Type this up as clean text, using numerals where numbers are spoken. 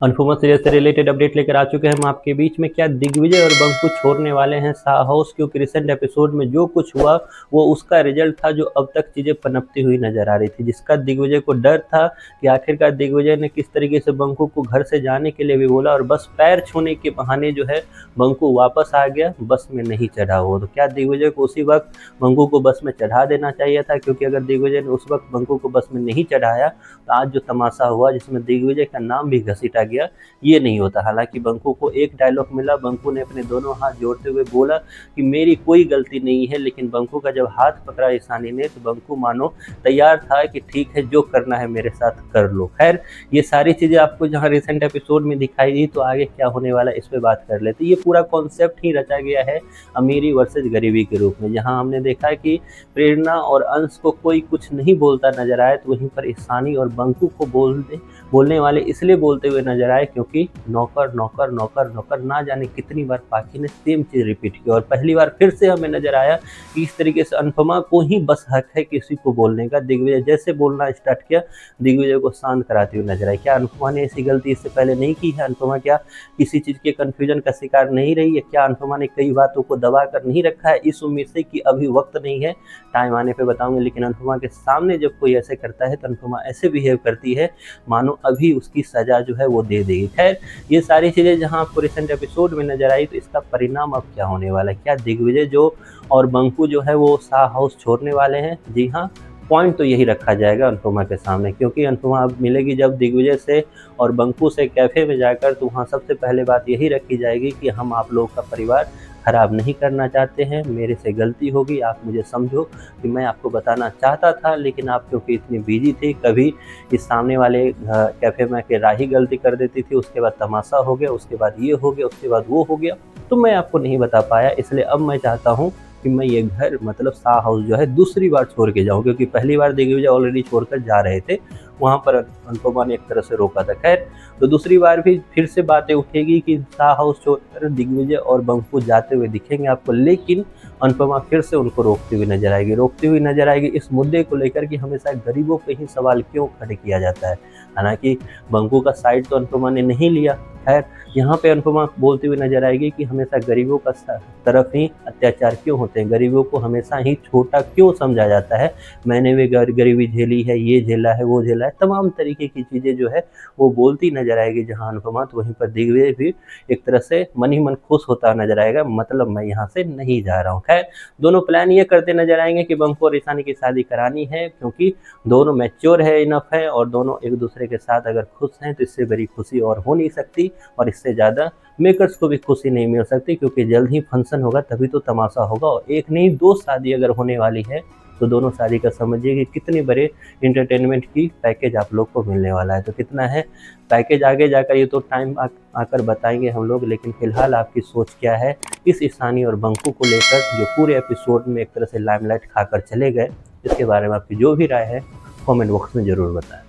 Anupama serial से related update लेकर आ चुके हैं हम आपके बीच में। क्या दिग्विजय और बंकु छोड़ने वाले हैं शाह हाउस? क्योंकि रिसेंट एपिसोड में जो कुछ हुआ वो उसका रिजल्ट था जो अब तक चीज़ें पनपती हुई नजर आ रही थी, जिसका दिग्विजय को डर था कि आखिरकार दिग्विजय ने किस तरीके से बंकु को घर से जाने के लिए भी बोला और बस पैर छूने के बहाने जो है बंकु वापस आ गया, बस में नहीं चढ़ा हो। तो क्या दिग्विजय को उसी वक्त बंकु को बस में चढ़ा देना चाहिए था? क्योंकि अगर दिग्विजय ने उस वक्त बंकु को बस में नहीं चढ़ाया तो आज जो तमाशा हुआ जिसमें दिग्विजय का नाम भी घसीटा गया, ये नहीं होता। हालांकि बंकु को एक डायलॉग मिला, बंकु ने अपने दोनों हाथ जोड़ते हुए बोला कि मेरी कोई गलती नहीं है, लेकिन बंकु का जब हाथ पकड़ा ईशानी ने तो बंकु मानो तैयार था कि ठीक है जो करना है मेरे साथ कर लो। खैर ये सारी चीज़ें आपको जहाँ रिसेंट एपिसोड में दिखाई दी, तो आगे क्या होने वाला इस पर बात कर लेते। ये पूरा कॉन्सेप्ट ही रचा गया है अमीरी वर्सेज गरीबी के रूप में, जहाँ हमने देखा कि प्रेरणा और अंश को कोई कुछ नहीं बोलता नजर आए, तो वहीं पर ईशानी और बंकु को बोलने वाले इसलिए बोलते हुए नजर आए क्योंकि नौकर नौकर नौकर नौकर ना जाने कितनी बार पाखी ने सेम चीज रिपीट की। और पहली बार फिर से हमें नजर आया कि इस तरीके से अनुपमा को ही बस हक है किसी को बोलने का। दिग्विजय जैसे बोलना स्टार्ट किया, दिग्विजय को शांत कराते हुए नजर आई। क्या अनुपमा ने ऐसी गलती इससे पहले नहीं की है? अनुपमा क्या किसी चीज के कंफ्यूजन का शिकार नहीं रही है? क्या अनुपमा ने कई बातों को दबा कर नहीं रखा है इस उम्मीद से कि अभी वक्त नहीं है, टाइम आने पे बताऊंगी? लेकिन अनुपमा के सामने जब कोई ऐसे करता है तो अनुपमा ऐसे बिहेव करती है मानो अभी उसकी सजा जो है वो दे देगी। खैर ये सारी चीज़ें जहां आपको रिसेंट एपिसोड में नजर आई, तो इसका परिणाम अब क्या होने वाला है? क्या दिग्विजय जो और बंकु जो है वो शाह हाउस छोड़ने वाले हैं? जी हाँ, पॉइंट तो यही रखा जाएगा अनुपमा के सामने, क्योंकि अनुपमा अब मिलेगी जब दिग्विजय से और बंकु से कैफे में जाकर, तो वहाँ सबसे पहले बात यही रखी जाएगी कि हम आप लोगों का परिवार खराब नहीं करना चाहते हैं, मेरे से गलती होगी, आप मुझे समझो कि मैं आपको बताना चाहता था लेकिन आप क्योंकि इतनी बिजी थी, कभी इस सामने वाले कैफ़े में के राही गलती कर देती थी, उसके बाद तमाशा हो गया, उसके बाद ये हो गया, उसके बाद वो हो गया, तो मैं आपको नहीं बता पाया। इसलिए अब मैं चाहता हूँ कि मैं ये घर मतलब शाह हाउस जो है दूसरी बार छोड़ के जाऊँ, क्योंकि पहली बार दिग्विजय ऑलरेडी छोड़कर जा रहे थे, वहाँ पर अनुपमा ने एक तरह से रोका था। खैर तो दूसरी बार भी फिर से बातें उठेगी कि शाह हाउस छोड़कर दिग्विजय और बंकु जाते हुए दिखेंगे आपको, लेकिन अनुपमा फिर से उनको रोकती हुई नजर आएगी इस मुद्दे को लेकर कि हमेशा गरीबों पे ही सवाल क्यों खड़े किया जाता है। हालांकि बंकु का साइड तो अनुपमा ने नहीं लिया। खैर यहाँ पे अनुपमा बोलती हुई नजर आएगी कि हमेशा गरीबों का तरफ ही अत्याचार क्यों होते हैं, गरीबों को हमेशा ही छोटा क्यों समझा जाता है, मैंने भी गरीबी झेली है, ये झेला है, वो झेला है, तमाम तरीके की चीज़ें जो है वो बोलती नजर आएगी जहाँ अनुपमा। तो वहीं पर दिग्विजय भी एक तरह से मन ही मन खुश होता नजर आएगा, मतलब मैं यहाँ से नहीं जा रहा हूँ। खैर दोनों प्लान ये करते नजर आएंगे कि बंकु और ईशानी की शादी करानी है, क्योंकि दोनों मैच्योर है, इनफ है, और दोनों एक दूसरे के साथ अगर खुश हैं तो इससे बड़ी खुशी और हो नहीं सकती, और इससे ज़्यादा मेकर्स को भी खुशी नहीं मिल सकती, क्योंकि जल्द ही फंक्शन होगा तभी तो तमाशा होगा। और एक नहीं दो शादी अगर होने वाली है तो दोनों शादी का समझिए कि कितने बड़े इंटरटेनमेंट की पैकेज आप लोग को मिलने वाला है। तो कितना है पैकेज आगे जाकर ये तो टाइम आकर बताएंगे हम लोग, लेकिन फिलहाल आपकी सोच क्या है इस ईशानी और बंकु को लेकर, जो पूरे एपिसोड में एक तरह से लाइमलाइट खाकर चले गए? इसके बारे में आपकी जो भी राय है कमेंट बॉक्स में ज़रूर बताएं।